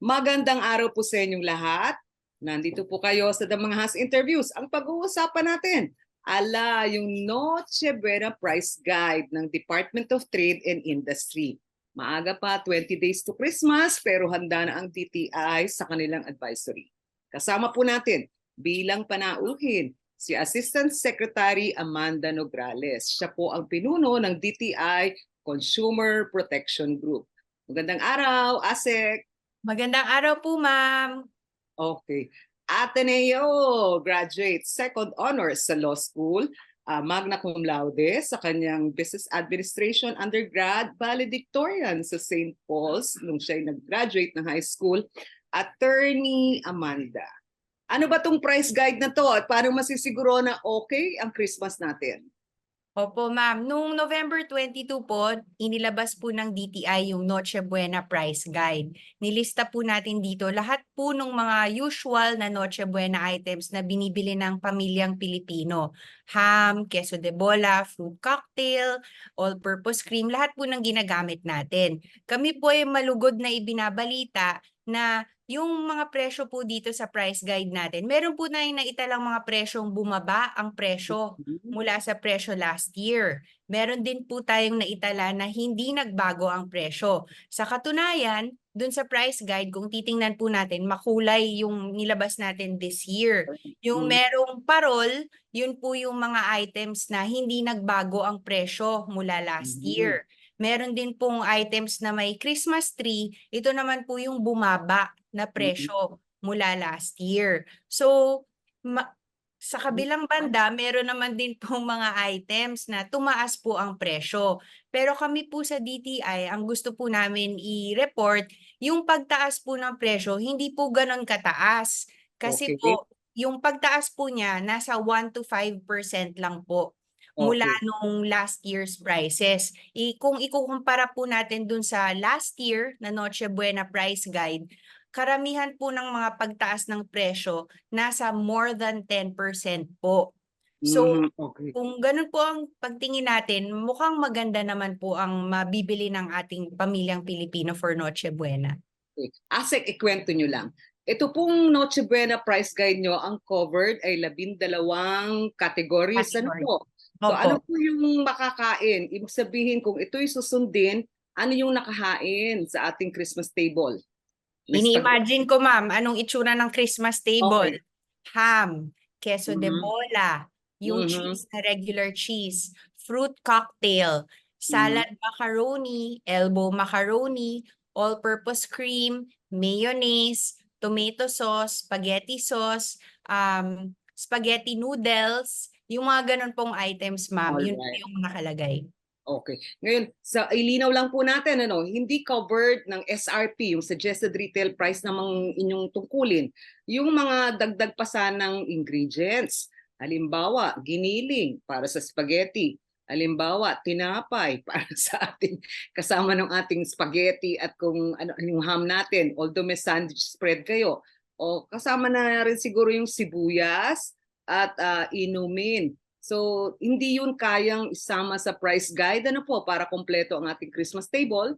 Magandang araw po sa inyong lahat. Nandito po kayo sa The Mga Has Interviews. Ang pag-uusapan natin, yung Noche Buena Price Guide ng Department of Trade and Industry. Maaga pa, 20 days to Christmas, pero handa na ang DTI sa kanilang advisory. Kasama po natin, bilang panauhin, si Assistant Secretary Amanda Nograles. Siya po ang pinuno ng DTI Consumer Protection Group. Magandang araw, ASEC! Magandang araw po, ma'am. Okay. Ateneo graduate, second honors sa law school, magna cum laude sa kanyang business administration undergrad, valedictorian sa St. Paul's nung siya nag-graduate ng high school. Attorney Amanda. Ano ba tong price guide na to at paano masisiguro na okay ang Christmas natin? Opo, ma'am. Noong November 22 po, inilabas po ng DTI yung Noche Buena Price Guide. Nilista po natin dito lahat po ng mga usual na Noche Buena items na binibili ng pamilyang Pilipino. Ham, queso de bola, fruit cocktail, all-purpose cream, lahat po ng ginagamit natin. Kami po ay malugod na ibinabalita na yung mga presyo po dito sa price guide natin, meron po na naitalang mga presyong bumaba ang presyo mula sa presyo last year. Meron din po tayong naitala na hindi nagbago ang presyo. Sa katunayan, dun sa price guide, kung titingnan po natin, makulay yung nilabas natin this year. Yung merong parol, yun po yung mga items na hindi nagbago ang presyo mula last year. Meron din pong items na may Christmas tree, ito naman po yung bumaba na presyo mula last year. So, sa kabilang banda, meron naman din pong mga items na tumaas po ang presyo. Pero kami po sa DTI, ang gusto po namin i-report, yung pagtaas po ng presyo, hindi po ganon kataas. Kasi Okay. po, yung pagtaas po niya, nasa 1 to 5% lang po mula Okay. nung last year's prices. Kung ikukumpara po natin dun sa last year na Noche Buena Price Guide, karamihan po ng mga pagtaas ng presyo nasa more than 10% po. So, Okay. kung ganun po ang pagtingin natin, mukhang maganda naman po ang mabibili ng ating pamilyang Pilipino for Noche Buena. Okay. ASEC, ikwento nyo lang. Ito pong Noche Buena price guide nyo, ang covered ay 12 categories. Ano Category. po? So Opo. ano po yung makakain? Ibig sabihin, kung ito'y susundin, ano yung nakahain sa ating Christmas table? Ini-imagine ko, ma'am, anong itsura ng Christmas table. Okay. Ham, queso de Mhm. bola, yung Mhm. cheese na regular cheese, fruit cocktail, Mhm. salad macaroni, elbow macaroni, all-purpose cream, mayonnaise, tomato sauce, spaghetti noodles, yung mga ganun pong items, ma'am, All yun po right. yung nakalagay. Okay. Ngayon, sa ilinaw lang po natin, hindi covered ng SRP, yung suggested retail price namang inyong tungkulin. Yung mga dagdag pa sanang ingredients. Halimbawa, giniling para sa spaghetti. Halimbawa, tinapay para sa ating kasama ng ating spaghetti at kung ano yung ham natin, although may sandwich spread kayo. O kasama na rin siguro yung sibuyas at inumin. So, hindi yun kayang isama sa price guide. Ano po, para kompleto ang ating Christmas table?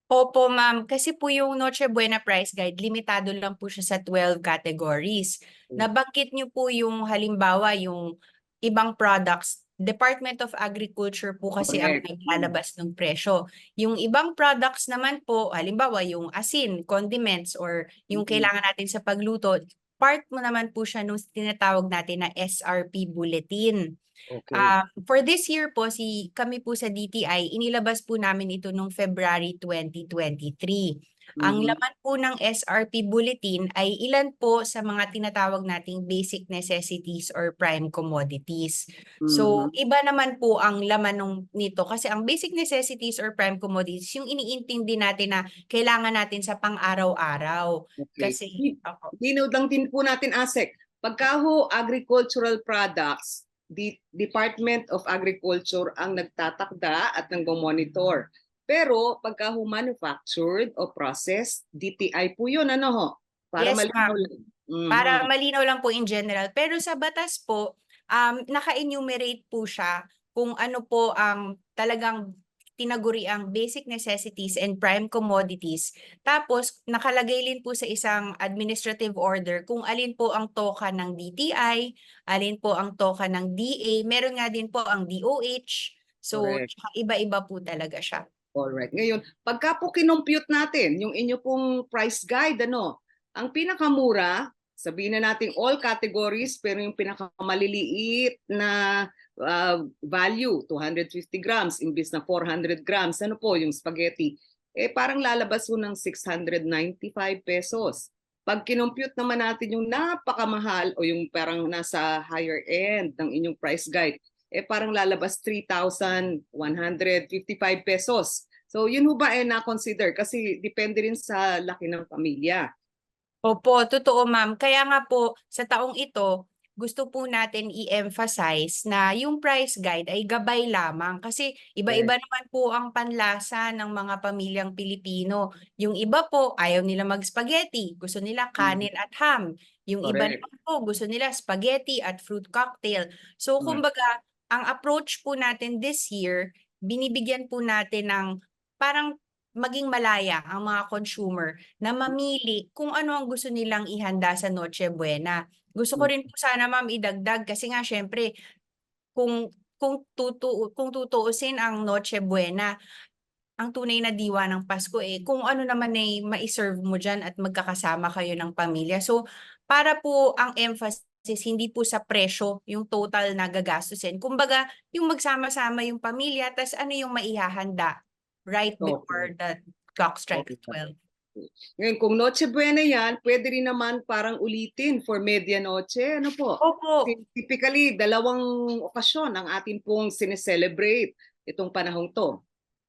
Opo, ma'am. Kasi po yung Noche Buena Price Guide, limitado lang po siya sa 12 categories. Nabanggit niyo po yung halimbawa, yung ibang products. Department of Agriculture po kasi ang Correct. naglalabas ng presyo. Yung ibang products naman po, halimbawa yung asin, condiments, or yung kailangan natin sa pagluto, part mo naman po siya nung tinatawag natin na SRP bulletin. Okay. For this year po, kami po sa DTI, inilabas po namin ito noong February 2023. Ang Mhm. laman po ng SRP Bulletin ay ilan po sa mga tinatawag nating basic necessities or prime commodities. So, Mhm. iba naman po ang laman nito kasi ang basic necessities or prime commodities, yung iniintindi natin na kailangan natin sa pang-araw-araw. Okay. Kasi, ako. Dinood lang din po natin, ASEC. Pagka ho agricultural products, the Department of Agriculture ang nagtatakda at nag-monitor. Pero pagka ho manufactured o processed, DTI po yun, ano ho? Para Yes, malinaw ma'am. lang. Mhm. Para malinaw lang po in general. Pero sa batas po, naka-enumerate po siya kung ano po ang talagang tinaguriang basic necessities and prime commodities. Tapos nakalagay din po sa isang administrative order kung alin po ang toka ng DTI, alin po ang toka ng DA, meron nga din po ang DOH. So Correct. iba-iba po talaga siya. Alright. Ngayon, pagka po kinompute natin yung inyo pong price guide, ang pinakamura, sabihin na natin all categories, pero yung pinakamaliliit na value, 250 grams, imbis na 400 grams, ano po yung spaghetti, parang lalabas po ng 695 pesos. Pag kinompute naman natin yung napakamahal o yung parang nasa higher end ng inyong price guide, parang lalabas 3,155 pesos. So yun ho ba na-consider? Kasi depende rin sa laki ng pamilya. Opo, totoo ma'am. Kaya nga po sa taong ito, gusto po natin i-emphasize na yung price guide ay gabay lamang kasi iba-iba naman po ang panlasa ng mga pamilyang Pilipino. Yung iba po ayaw nila mag-spaghetti, gusto nila kanin at ham. Yung iba Correct. naman po gusto nila spaghetti at fruit cocktail. So kumbaga, ang approach po natin this year, binibigyan po natin ng parang maging malaya ang mga consumer na mamili kung ano ang gusto nilang ihanda sa Noche Buena. Gusto ko rin po sana ma'am idagdag kasi nga syempre kung tutuusin ang Noche Buena, ang tunay na diwa ng Pasko kung ano naman ay mai-serve mo diyan at magkakasama kayo ng pamilya. So para po ang emphasis hindi po sa presyo yung total na gagastusin. Kumbaga yung magsama-sama yung pamilya tas ano yung maihahanda right before the clock strikes 12. Ngayon, kung Noche Buena yan, pwede rin naman parang ulitin for medianoche. Ano po? Opo. Typically, 2 okasyon ang atin pong sineselebrate itong panahong to.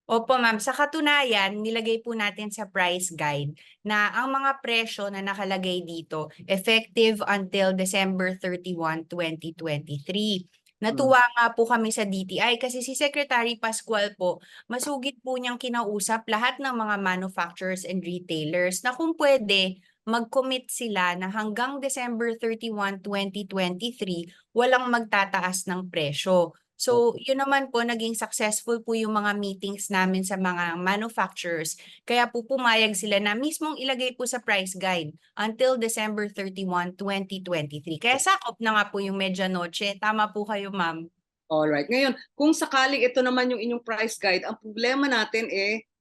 Opo ma'am, sa katunayan, nilagay po natin sa price guide na ang mga presyo na nakalagay dito effective until December 31, 2023. Natuwa nga po kami sa DTI kasi si Secretary Pascual po, masugid po niyang kinausap lahat ng mga manufacturers and retailers na kung pwede, mag-commit sila na hanggang December 31, 2023, walang magtataas ng presyo. So, yun naman po, naging successful po yung mga meetings namin sa mga manufacturers. Kaya po pumayag sila na mismong ilagay po sa price guide until December 31, 2023. Kaya sakop na nga po yung medianoche. Tama po kayo, ma'am. Alright. Ngayon, kung sakaling ito naman yung inyong price guide, ang problema natin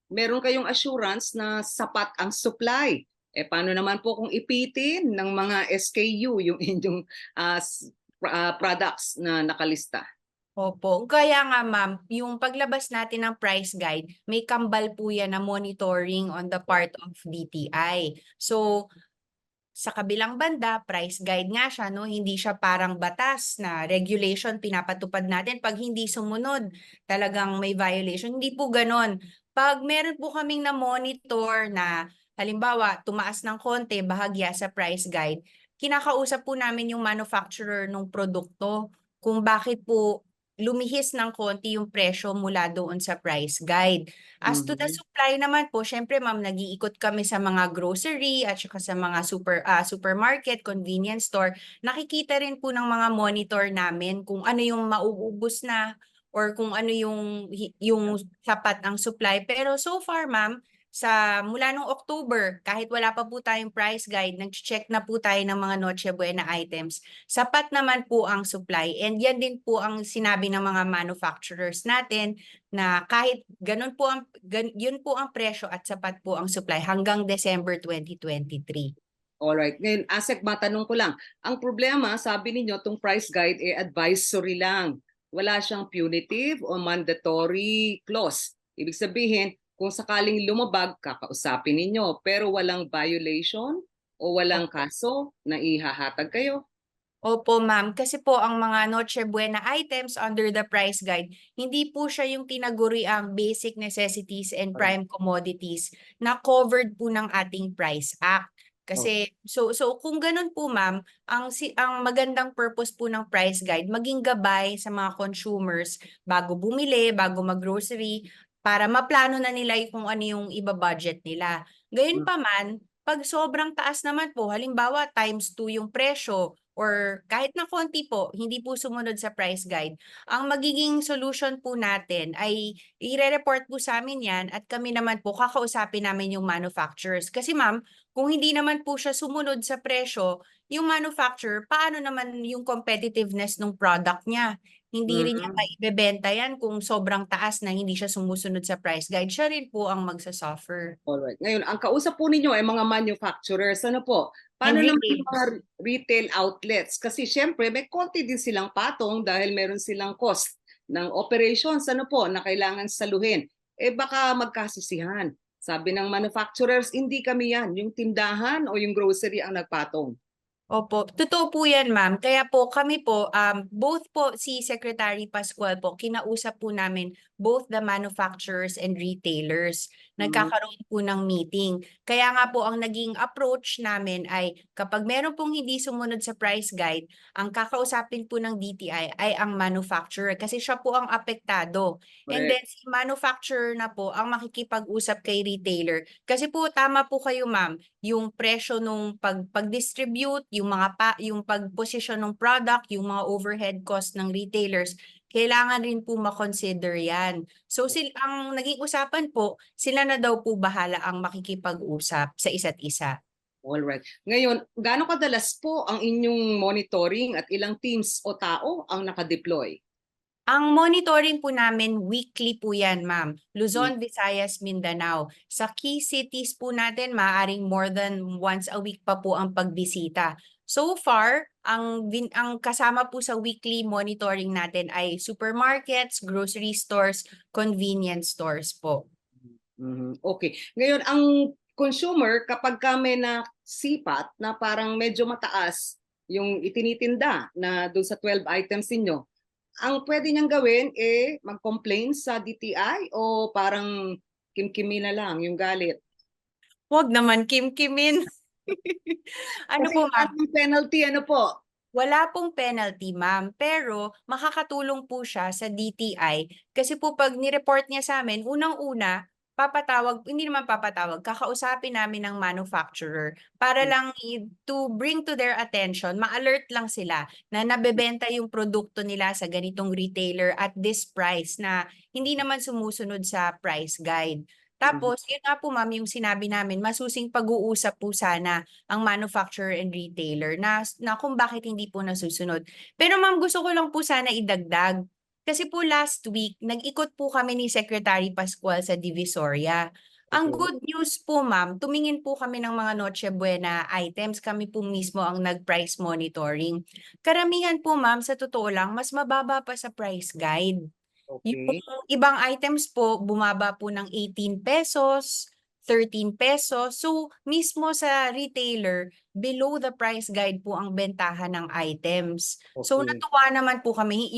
meron kayong assurance na sapat ang supply. Paano naman po kung ipitin ng mga SKU yung inyong products na nakalista? Opo. Kaya nga ma'am, yung paglabas natin ng price guide, may kambal po yan na monitoring on the part of DTI. So, sa kabilang banda, price guide nga siya, no? Hindi siya parang batas na regulation pinapatupad natin. Pag hindi sumunod, talagang may violation. Hindi po ganon. Pag meron po kaming na-monitor na, halimbawa, tumaas ng konti, bahagya sa price guide, kinakausap po namin yung manufacturer ng produkto kung bakit po lumihis ng konti yung presyo mula doon sa price guide. As to the supply naman po, syempre ma'am, nag-iikot kami sa mga grocery at saka sa mga supermarket, convenience store. Nakikita rin po ng mga monitor namin kung ano yung mauubos na or kung ano yung sapat ang supply. Pero so far ma'am, mula nung October, kahit wala pa po tayong price guide, nag-check na po tayo ng mga Noche Buena items. Sapat naman po ang supply and yan din po ang sinabi ng mga manufacturers natin na kahit yun po ang presyo at sapat po ang supply hanggang December 2023. Alright. Ngayon, Asek, matanong ko lang. Ang problema, sabi ninyo, itong price guide advisory lang. Wala siyang punitive o mandatory clause. Ibig sabihin, kung sakaling lumabag, kakausapin ninyo. Pero walang violation o walang kaso na ihahatag kayo. Opo, ma'am. Kasi po ang mga Noche Buena items under the price guide, hindi po siya yung tinaguri ang basic necessities and prime commodities na covered po ng ating Price Act. Kasi so kung ganun po ma'am, ang magandang purpose po ng price guide maging gabay sa mga consumers bago bumili, bago mag-grocery para maplano na nila kung ano yung iba-budget nila. Gayun pa man, pag sobrang taas naman po, halimbawa times 2 yung presyo, or kahit na konti po, hindi po sumunod sa price guide, ang magiging solution po natin ay i-report po sa amin yan at kami naman po kakausapin namin yung manufacturers. Kasi ma'am, kung hindi naman po siya sumunod sa presyo, yung manufacturer, paano naman yung competitiveness ng product niya? Hindi rin niya Mhm. maibebenta yan kung sobrang taas na hindi siya sumusunod sa price guide. Siya rin po ang magsasuffer. Alright. Ngayon, ang kausap po ninyo ay mga manufacturers. Ano po? And Paano naman yung mga retailers. retail outlets? Kasi syempre, may konti din silang patong dahil meron silang cost ng operations. Ano po, na kailangan saluhin. Eh baka magkasisihan. Sabi ng manufacturers, hindi kami yan. Yung tindahan o yung grocery ang nagpatong. Opo, totoo po yan, ma'am. Kaya po kami po, both po si Secretary Pascual po, kinausap po namin both the manufacturers and retailers. Mhm. Nagkakaroon po ng meeting. Kaya nga po ang naging approach namin ay kapag meron pong hindi sumunod sa price guide, ang kakausapin po ng DTI ay ang manufacturer kasi siya po ang apektado. And then Correct. si manufacturer na po ang makikipag-usap kay retailer. Kasi po tama po kayo, ma'am, yung presyo nung pag-distribute, yung pag-position ng product, yung mga overhead cost ng retailers, kailangan rin po ma-consider yan. So ang naging usapan po, sila na daw po bahala ang makikipag-usap sa isa't isa. Alright. Ngayon, gaano kadalas po ang inyong monitoring at ilang teams o tao ang nakadeploy? Ang monitoring po namin weekly po yan, ma'am. Mm. Luzon, Visayas, Mindanao. Sa key cities po natin, maaaring more than once a week pa po ang pagbisita. So far, ang kasama po sa weekly monitoring natin ay supermarkets, grocery stores, convenience stores po. Mhm. Okay. Ngayon, ang consumer, kapag kami na sipat na parang medyo mataas yung itinitinda na doon sa 12 items ninyo, ang pwede niyang gawin mag-complain sa DTI o parang kimkimi na lang yung galit? Huwag naman kimkimin. Ano Kasi po, ma'am? ang penalty, ano po? Wala pong penalty, ma'am, pero makakatulong po siya sa DTI kasi po 'pag ni-report niya sa'min, unang-una, hindi naman papatawag, kakausapin namin ng manufacturer para lang to bring to their attention, ma-alert lang sila na nabebenta yung produkto nila sa ganitong retailer at this price na hindi naman sumusunod sa price guide. Mhm. Tapos, yun nga po, ma'am, yung sinabi namin, masusing pag-uusap po sana ang manufacturer and retailer na kung bakit hindi po nasusunod. Pero ma'am, gusto ko lang po sana idagdag. Kasi po last week, nag-ikot po kami ni Secretary Pascual sa Divisoria. Ang Okay. good news po, ma'am, tumingin po kami ng mga Noche Buena items. Kami po mismo ang nag-price monitoring. Karamihan po, ma'am, sa totoo lang, mas mababa pa sa price guide. Yung Okay. ibang items po, bumaba po ng 18 pesos, 13 pesos. So, mismo sa retailer, below the price guide po ang bentahan ng items. So, Okay. natuwa naman po kami.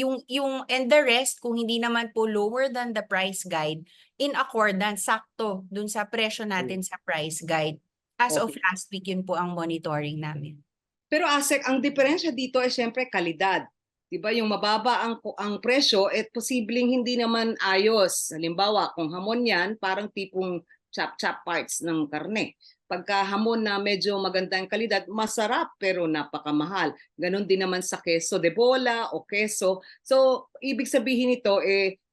And the rest, kung hindi naman po lower than the price guide, in accordance, sakto dun sa presyo natin sa price guide. As of Okay. last week, yun po ang monitoring namin. Pero ASEC, ang diferensya dito ay siyempre kalidad. 'Di ba? Yung mababa ang presyo, posibleng hindi naman ayos. Halimbawa, kung hamon 'yan, parang tipong chop-chop parts ng karne. Pagka hamon na medyo maganda ang kalidad, masarap pero napakamahal. Ganon din naman sa queso de bola o queso. So, ibig sabihin nito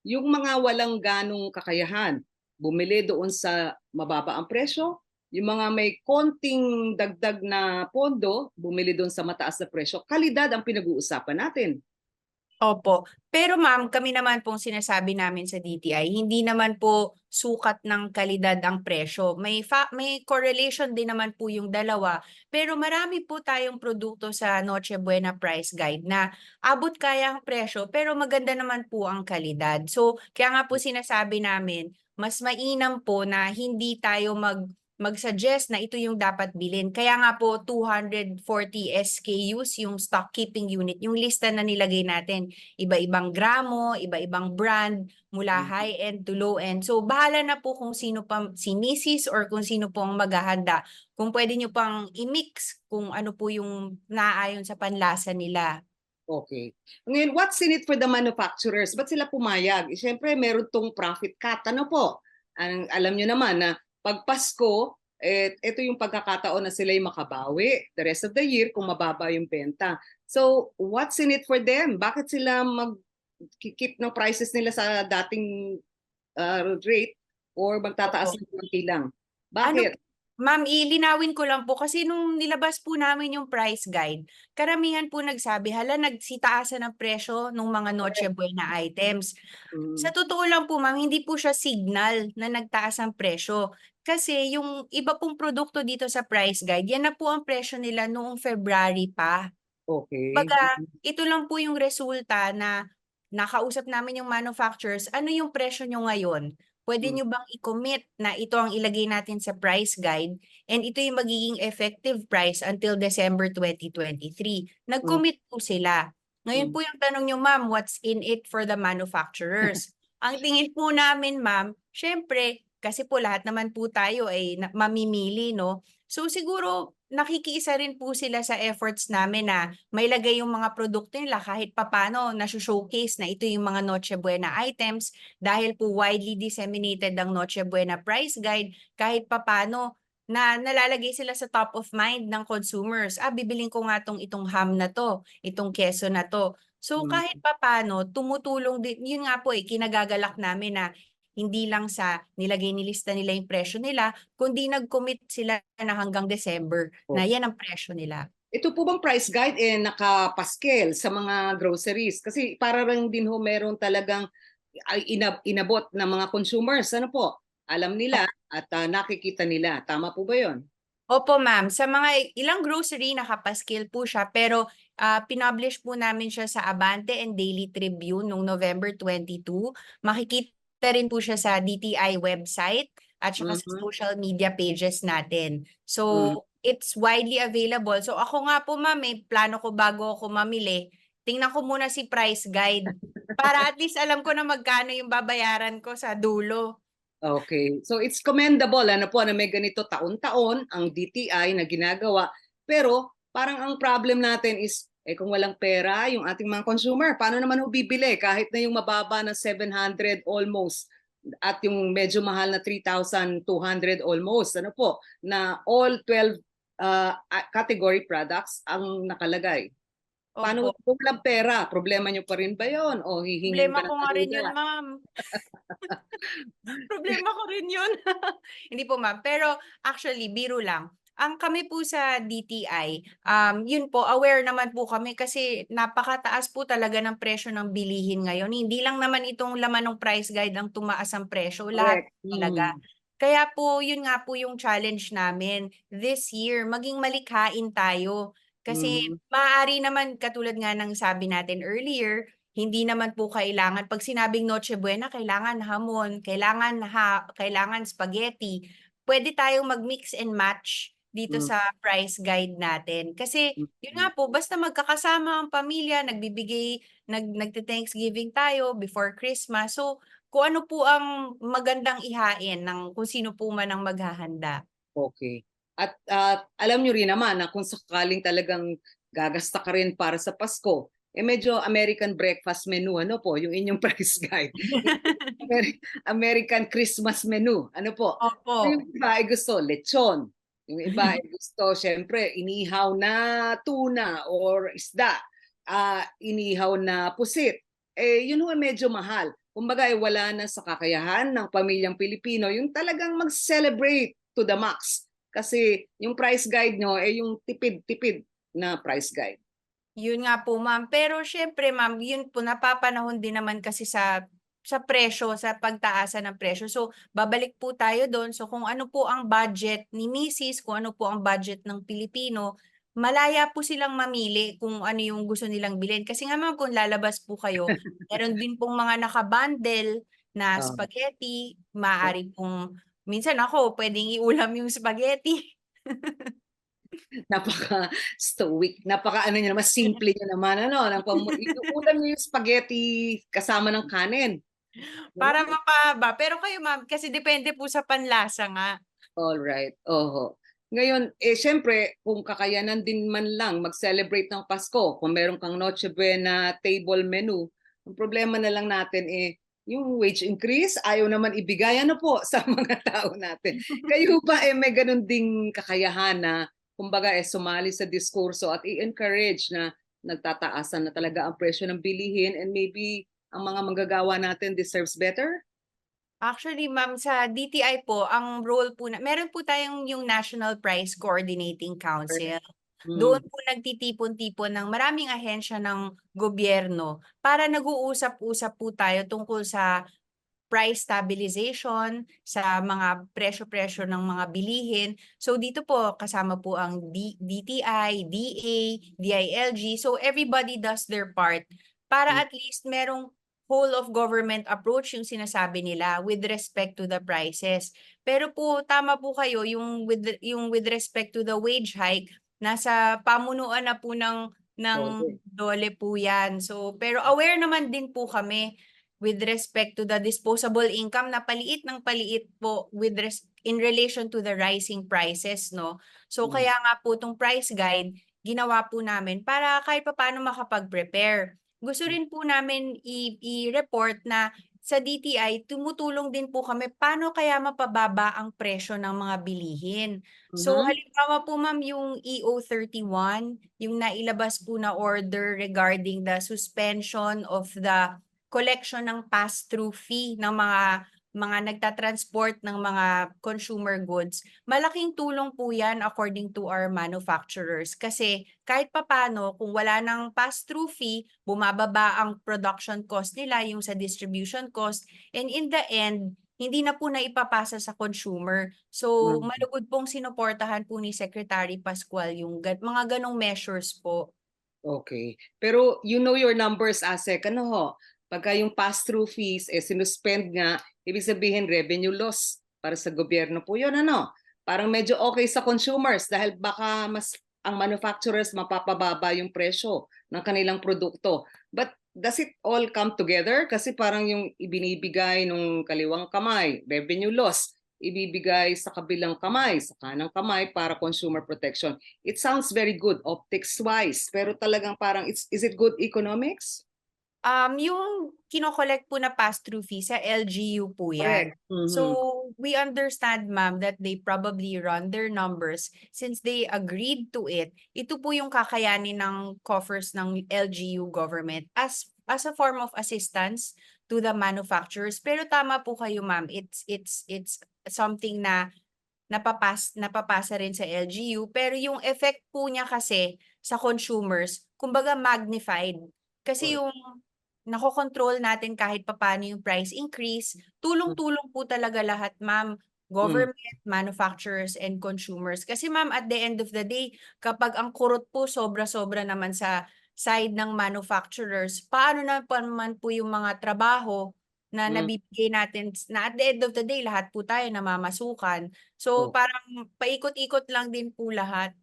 yung mga walang ganong kakayahan, bumili doon sa mababa ang presyo, yung mga may konting dagdag na pondo, bumili doon sa mataas na presyo. Kalidad ang pinag-uusapan natin. Opo. Pero ma'am, kami naman pong sinasabi namin sa DTI, hindi naman po sukat ng kalidad ang presyo. May correlation din naman po yung dalawa. Pero marami po tayong produkto sa Noche Buena Price Guide na abot kaya ang presyo pero maganda naman po ang kalidad. So, kaya nga po sinasabi namin, mas mainam po na hindi tayo mag-suggest na ito yung dapat bilhin. Kaya nga po 240 SKUs yung stock keeping unit, yung lista na nilagay natin. Iba-ibang gramo, iba-ibang brand, mula high-end to low-end. So bahala na po kung sino pa, si Mrs. or kung sino po ang maghahanda. Kung pwede nyo pang i-mix kung ano po yung naaayon sa panlasa nila. Okay. Ngayon, what's in it for the manufacturers? Ba't sila pumayag? Siyempre, meron tong profit cut. Ano po? Alam nyo naman na pag Pasko, ito yung pagkakataon na sila'y makabawi the rest of the year kung mababa yung benta. So, what's in it for them? Bakit sila mag-keep ng prices nila sa dating rate or magtataas Opo. ng konti lang? Ano, Bakit? ma'am, ilinawin ko lang po kasi nung nilabas po namin yung price guide, karamihan po nagsabi, hala, nagsitaasan ng presyo ng mga Noche Buena items. Sa Mm, totoo lang po, ma'am, hindi po siya signal na nagtaas ang presyo. Kasi yung iba pong produkto dito sa price guide, yan na po ang presyo nila noong February pa. okay. Baga, ito lang po yung resulta na nakausap namin yung manufacturers, ano yung presyo nyo ngayon? Pwede Mm, nyo bang i-commit na ito ang ilagay natin sa price guide and ito yung magiging effective price until December 2023? mm, Nag-commit po sila. Ngayon mm, po yung tanong nyo, ma'am, what's in it for the manufacturers? Ang tingin po namin, ma'am, syempre, kasi po lahat naman po tayo ay mamimili, no? So siguro nakikiisa rin po sila sa efforts namin na mailagay yung mga produkto nila kahit papano na-showcase na ito yung mga Noche Buena items dahil po widely disseminated ang Noche Buena price guide kahit papano na nalalagay sila sa top of mind ng consumers. Bibiling ko nga itong ham na to, itong keso na to. So kahit mm. papano, tumutulong din, yun nga po kinagagalak namin na hindi lang sa nilagay nilista nila yung presyo nila, kundi nag-commit sila na hanggang December na yan ang presyo nila. Ito po bang price guide nakapaskel sa mga groceries? Kasi para rin din ho meron talagang inabot ng mga consumers. Ano po? Alam nila at nakikita nila. Tama po ba yon? Opo, ma'am. Sa mga ilang grocery, nakapaskil po siya. Pero pinublish po namin siya sa Abante and Daily Tribune noong November 22. Makikita rin po siya sa DTI website at saka sa Mhm. social media pages natin. So, Mm. it's widely available. So, ako nga po, ma'am, plano ko bago ako mamili, tingnan ko muna si price guide para at least alam ko na magkano yung babayaran ko sa dulo. Okay. So it's commendable ano po na may ganito taon-taon ang DTI na ginagawa. Pero parang ang problem natin is kung walang pera yung ating mga consumer, paano naman ho bibili kahit na yung mababa na 700 almost at yung medyo mahal na 3,200 almost ano po na all 12 category products ang nakalagay. Paano Opo. kung walang pera? Problema nyo pa rin ba yon o hihingin Problema ka ko ng nga rin yun, ayuda? ma'am. Problema ko rin yun. Hindi po, ma'am. Pero actually, biro lang. Ang kami po sa DTI, yun po, aware naman po kami kasi napakataas po talaga ng presyo ng bilihin ngayon. Hindi lang naman itong laman ng price guide ang tumaas ang presyo, lahat Correct. talaga. Kaya po, yun nga po yung challenge namin this year, maging malikhain tayo. Kasi Mm. maaari naman, katulad nga ng sabi natin earlier, hindi naman po kailangan 'pag sinabing Noche Buena kailangan hamon, kailangan spaghetti. Puwede tayong mag-mix and match dito Mm. sa price guide natin. Kasi yun Mm. nga po basta magkakasama ang pamilya, nagte-Thanksgiving tayo before Christmas. So, kung ano po ang magandang ihain ng kung sino po man ang maghahanda. Okay. At alam nyo rin naman na kung sakaling talagang gagasta ka rin para sa Pasko, medyo American breakfast menu, ano po, yung inyong price guide. American Christmas menu, ano po. Opo. Yung iba ay gusto lechon. Yung iba ay gusto, syempre, inihaw na tuna or isda. Inihaw na pusit. Yun ho ay medyo mahal. Kumbaga, wala na sa kakayahan ng pamilyang Pilipino yung talagang mag-celebrate to the max. Kasi yung price guide nyo yung tipid-tipid na price guide. Yun nga po, ma'am. Pero siyempre, ma'am, yun po napapanahon din naman kasi sa presyo, sa pagtaasan ng presyo. So, babalik po tayo doon. So, kung ano po ang budget ni Mrs., kung ano po ang budget ng Pilipino, malaya po silang mamili kung ano yung gusto nilang bilhin. Kasi nga, ma'am, kung lalabas po kayo, meron din pong mga nakabundle na Uh, spaghetti. Maaari pong, minsan ako, pwedeng iulam yung spaghetti. napaka-stoic, napaka ano niya naman, simple niya naman, ano, inuulam niyo yung spaghetti kasama ng kanin. Para Ganun. mapahaba. Pero kayo, ma'am, kasi depende po sa panlasa nga. All right. Oho. Ngayon, syempre, kung kakayanan din man lang mag-celebrate ng Pasko, kung meron kang Noche Buena table menu, ang problema na lang natin yung wage increase, ayaw naman ibigay ano po sa mga tao natin. Kayo ba may ganun ding kakayahan na kumbaga sumali sa diskurso at i-encourage na nagtataasan na talaga ang presyo ng bilihin and maybe ang mga manggagawa natin deserves better? Actually, ma'am, sa DTI po, ang role po meron po tayong yung National Price Coordinating Council. Doon Hmm. po nagtitipon-tipon ng maraming ahensya ng gobyerno para nag-uusap-usap po tayo tungkol sa price stabilization, sa mga presyo-presyo ng mga bilihin. So dito po kasama po ang DTI, DA, DILG. So everybody does their part para Hmm. at least merong whole of government approach yung sinasabi nila with respect to the prices. Pero po tama po kayo yung with respect to the wage hike, nasa pamunuan na po ng Okay. DOLE po yan. So pero aware naman din po kami with respect to the disposable income na paliit ng paliit po in relation to the rising prices, no? So Hmm. kaya nga po itong price guide, ginawa po namin para kahit papaano makapag-prepare. Gusto rin po namin i-report na sa DTI, tumutulong din po kami paano kaya mapababa ang presyo ng mga bilihin. So Mhm. halimbawa po ma'am yung EO31, yung nailabas po na order regarding the suspension of the collection ng pass-through fee ng mga nagta-transport ng mga consumer goods. Malaking tulong po 'yan according to our manufacturers kasi kahit papaano kung wala ng pass-through fee, bumababa ang production cost nila, yung sa distribution cost, and in the end, hindi na po naipapasa sa consumer. So, Hmm. malugod pong sinuportahan po ni Secretary Pascual yung mga ganong measures po. Okay. Pero you know your numbers, ASEC. Ano ho? Pagka yung pass-through fees, sinuspend nga, ibig sabihin revenue loss para sa gobyerno po yun, ano? Parang medyo okay sa consumers dahil baka mas ang manufacturers mapapababa yung presyo ng kanilang produkto. But does it all come together? Kasi parang yung ibinibigay nung kaliwang kamay, revenue loss, ibibigay sa kabilang kamay, sa kanang kamay para consumer protection. It sounds very good optics-wise, pero talagang parang is it good economics? Yung kino-collect po na pass-through fee sa LGU po yan. Correct. So, Mhm. we understand ma'am that they probably run their numbers since they agreed to it. Ito po yung kakayanin ng coffers ng LGU government as a form of assistance to the manufacturers. Pero tama po kayo ma'am, it's something na napapasa rin sa LGU, pero yung effect po niya kasi sa consumers, kumbaga magnified. Kasi Correct. yung nakokontrol natin kahit papaano yung price increase, tulong-tulong po talaga lahat, ma'am. Mm. Government, manufacturers, and consumers. Kasi ma'am, at the end of the day, kapag ang kurot po sobra-sobra naman sa side ng manufacturers, paano na pa naman po yung mga trabaho na Mm. nabibigay natin na at the end of the day, lahat po tayo namamasukan. So Oh. parang paikot-ikot lang din po lahat.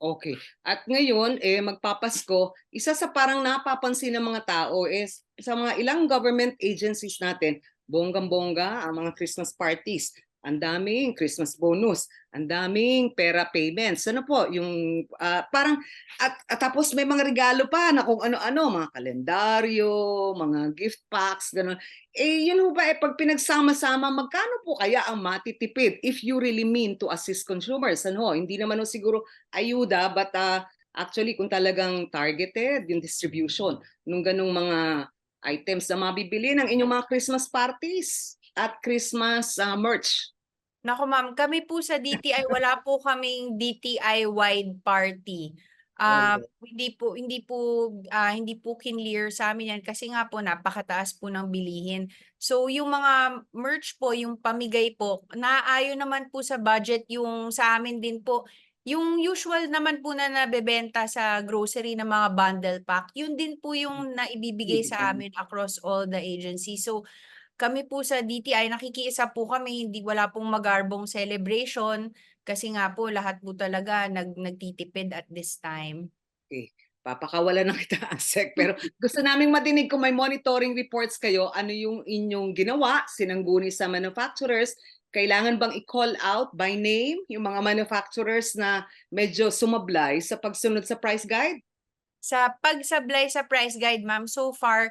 Okay. At ngayon, magpapasko, isa sa parang napapansin ng mga tao is sa mga ilang government agencies natin, bonggang-bongga ang mga Christmas parties. Ang daming Christmas bonus, ang daming pera payments. Ano po, yung parang at tapos may mga regalo pa na kung ano-ano, mga kalendaryo, mga gift packs, gano'n. Yun ho ba, pag pinagsama-sama, magkano po kaya ang matitipid if you really mean to assist consumers? Ano, hindi naman ho siguro ayuda, but actually kung talagang targeted yung distribution nung ganung mga items na mabibili ng inyong mga Christmas parties at Christmas merch. Naku ma'am, kami po sa DTI wala po kaming DTI-wide party. Alright. Hindi po kinlear sa amin yan kasi nga po napakataas po ng bilihin. So yung mga merch po, yung pamigay po, naaayon naman po sa budget yung sa amin din po. Yung usual naman po na nabebenta sa grocery na mga bundle pack, yun din po yung naibibigay sa amin across all the agencies. So kami po sa DTI nakikiisa po kami, hindi wala pong magarbong celebration kasi nga po lahat po talaga nagtitipid at this time. Okay. Papakawalan na kita, ASEC. Pero gusto naming madinig kung may monitoring reports kayo, ano yung inyong ginawa, sinangguni sa manufacturers. Kailangan bang i-call out by name yung mga manufacturers na medyo sumablay sa pagsunod sa price guide? Sa pagsablay sa price guide ma'am, so far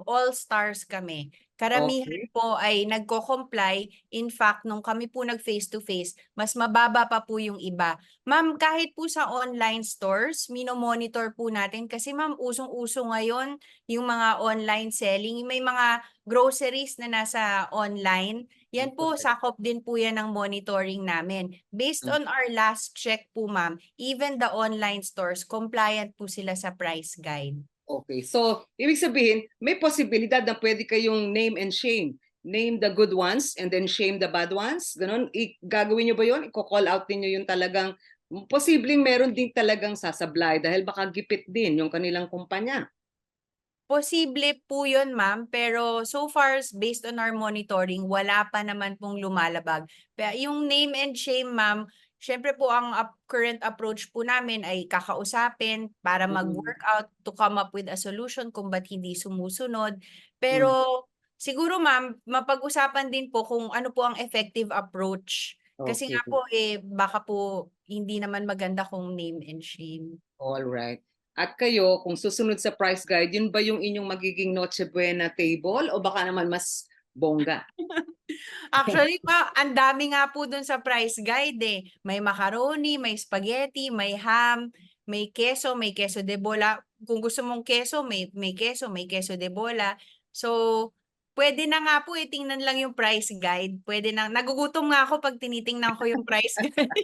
all stars kami. Karamihan Okay. po ay nagko-comply. In fact, nung kami po nag face-to-face, mas mababa pa po yung iba. Ma'am, kahit po sa online stores, minomonitor po natin kasi ma'am, usong-uso ngayon yung mga online selling. May mga groceries na nasa online. Yan po, Correct. sakop din po yan ng monitoring namin. Based on our last check po ma'am, even the online stores, compliant po sila sa price guide. Okay. So, ibig sabihin, may posibilidad na pwede kayong name and shame. Name the good ones and then shame the bad ones. Ganon. Gagawin nyo ba yun? Iko-call out ninyo yung talagang posibleng meron din talagang sasablay dahil baka gipit din yung kanilang kumpanya. Posible po yun, ma'am. Pero so far, based on our monitoring, wala pa naman pong lumalabag. Pero yung name and shame, ma'am, syempre po ang current approach po namin ay kakausapin para Mm. mag-workout to come up with a solution kung ba't hindi sumusunod. Mm. Pero siguro, ma'am, mapag-usapan din po kung ano po ang effective approach. Kasi Okay. nga po, baka po hindi naman maganda kung name and shame. All right. At kayo, kung susunod sa price guide, yun ba yung inyong magiging Noche Buena table o baka naman mas bongga? Actually pa, ang dami nga po dun sa price guide eh. May macaroni, may spaghetti, may ham, may queso de bola. Kung gusto mong queso, may queso de bola. So, pwede na nga po tingnan lang yung price guide. Pwede na, nagugutom nga ako pag tinitingnan ko yung price guide.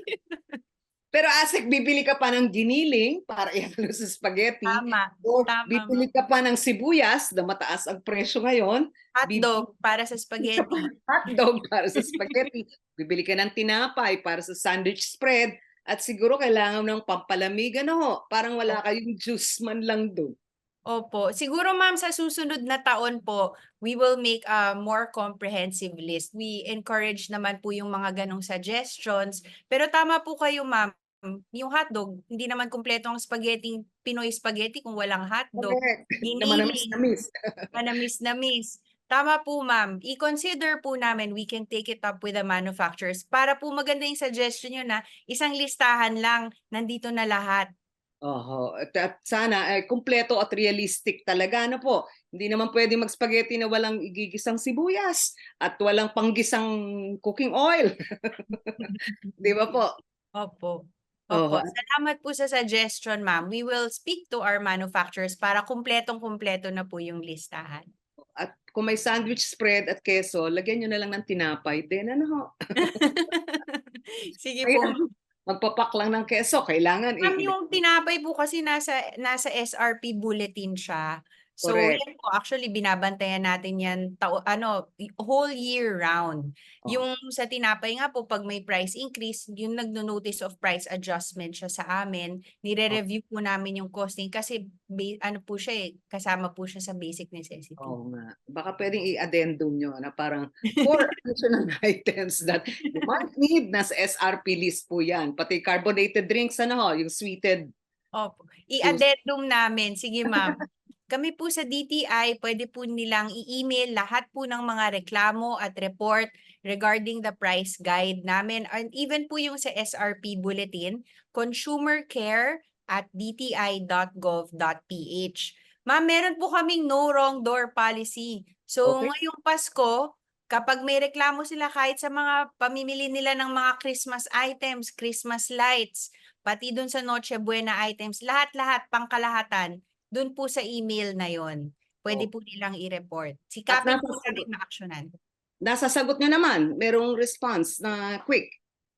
Pero Asik, bibili ka pa ng giniling para ihalo sa spaghetti Tama, o tama bibili ma'am. ka pa ng sibuyas na mataas ang presyo ngayon, bibili Hotdog para sa spaghetti. hotdog para sa spaghetti, bibili ka ng tinapay para sa sandwich spread, at siguro kailangan ng pampalamig, ano ho, parang wala kayong juice man lang doon. Opo. Siguro ma'am sa susunod na taon po, we will make a more comprehensive list. We encourage naman po yung mga ganong suggestions. Pero tama po kayo ma'am, yung hotdog, hindi naman kumpleto ang spaghetti, Pinoy spaghetti kung walang hotdog. Correct. Na manamis na Giniling, miss. manamis-namis. Tama po ma'am. I-consider po namin, we can take it up with the manufacturers para po maganda yung suggestion nyo na isang listahan lang, nandito na lahat. Oho, at sana ay kumpleto at realistic talaga, ano po. Hindi naman pwede mag-spaghetti na walang igigisang sibuyas at walang panggisang cooking oil. Di ba po? Opo. Opo. Oho. Salamat po sa suggestion, ma'am. We will speak to our manufacturers para kumpletong-kumpleto na po yung listahan. At kung may sandwich spread at keso, lagyan nyo na lang ng tinapay din. Ano ho? Sige po, Kaya ma'am. magpapak lang ng keso. Kailangan Ma'am, yung tinapay po kasi nasa SRP bulletin siya. So, correct. yan po actually binabantayan natin yan whole year round. Oh. Yung sa tinapay nga po pag may price increase, yung nagno-notice of price adjustment siya sa amin, nire-review po namin yung costing kasi ano po siya kasama po siya sa basic necessity. Oo nga. Baka pwedeng i-addendum nyo na parang for additional items that you might need, nasa SRP list po yan. Pati carbonated drinks, ano ho, yung sweetened Opo. juice. I-addendum namin. Sige, ma'am. Kami po sa DTI, pwede po nilang i-email lahat po ng mga reklamo at report regarding the price guide namin. And even po yung sa SRP bulletin, consumercare@dti.gov.ph. Ma'am, meron po kaming no wrong door policy. So Okay? ngayong Pasko, kapag may reklamo sila kahit sa mga pamimili nila ng mga Christmas items, Christmas lights, pati dun sa Noche Buena items, lahat-lahat, pangkalahatan, dun po sa email na yon. Pwede Oh. po nilang i-report. At Sikapin po namin ma-actionan. nasasagot nyo naman, merong response na quick.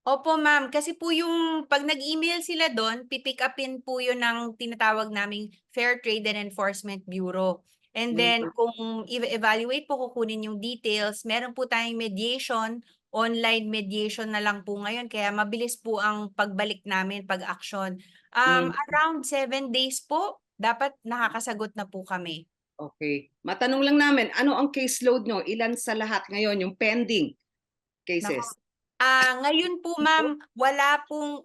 Opo, ma'am. Kasi po yung pag nag-email sila doon, pipick upin po yun ng tinatawag naming Fair Trade and Enforcement Bureau. And then kung evaluate po, kukunin yung details, meron po tayong mediation, online mediation na lang po ngayon. Kaya mabilis po ang pagbalik namin, pag-action. Mm. Around 7 days po, dapat nakakasagot na po kami. Okay. Matanong lang namin, ano ang caseload nyo? Ilan sa lahat ngayon yung pending Nako. cases? Ngayon po ma'am, wala po,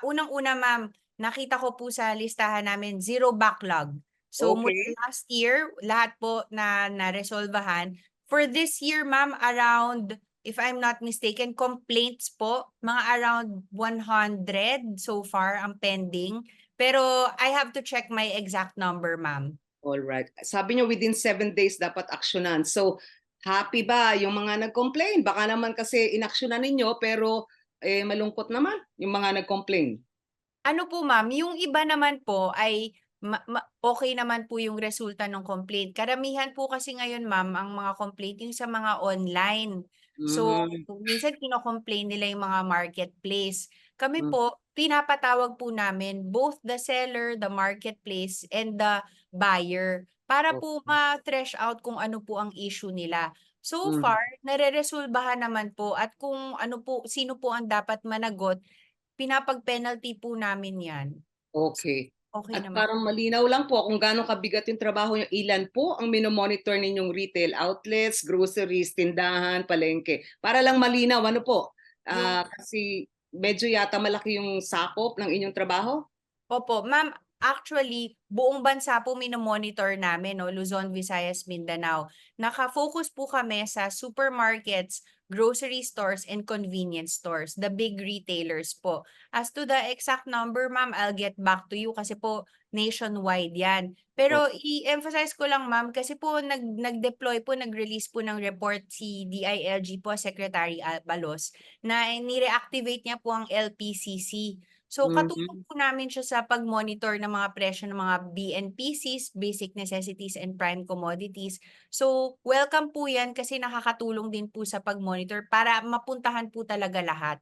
unang-una ma'am, nakita ko po sa listahan namin, zero backlog. So mula Okay. last year, lahat po na naresolbahan. For this year ma'am, around, if I'm not mistaken, complaints po, mga around 100 so far ang pending. Pero I have to check my exact number ma'am. All right. Sabi nyo within 7 days dapat aksyonan. So, Happy ba yung mga nag-complain? Baka naman kasi inaksyonan ninyo pero malungkot naman yung mga nag-complain. Ano po ma'am, yung iba naman po ay okey naman po yung resulta ng complaint. Karamihan po kasi ngayon ma'am, ang mga complaint yung sa mga online. So, Mm, minsan kino-complain nila yung mga marketplace. Kami mm, po, pinapatawag po namin both the seller, the marketplace, and the buyer para o- po ma-thresh out kung ano po ang issue nila. So mm, far, nareresolbahan naman po at kung ano po sino po ang dapat managot, pinapag-penalty po namin 'yan. okay. Okey At naman. parang malinaw lang po kung gaano kabigat yung trabaho niyo, ilan po ang minomonitor ninyong retail outlets, groceries, tindahan, palengke? Para lang malinaw, ano po? Yung Kasi medyo yata malaki yung sakop ng inyong trabaho? Opo, ma'am, actually buong bansa po mino-monitor namin 'no, Luzon, Visayas, Mindanao. Naka-focus po kami sa supermarkets, grocery stores, and convenience stores, the big retailers po. As to the exact number ma'am, I'll get back to you kasi po nationwide 'yan. O- Pero i-emphasize ko lang ma'am kasi po nag-deploy po, nag-release po ng report si DILG po, Secretary Abalos, na ni-reactivate niya po ang LPCC. So katulong Mhm. po namin siya sa pag-monitor ng mga presyo ng mga BNPCs, basic necessities and prime commodities. So welcome po 'yan kasi nakakatulong din po sa pag-monitor para mapuntahan po talaga lahat.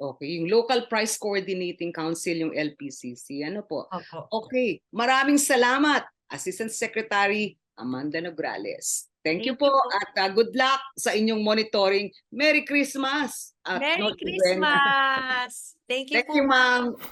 Okay, yung Local Price Coordinating Council, yung LPCC. Ano po? Opo. Okay, maraming salamat, Assistant Secretary Amanda Nograles. Thank you Thank po you po. at good luck sa inyong monitoring. Merry Christmas at Merry Noche Buena. Christmas! Thank you Thank po you, ma'am. ma'am.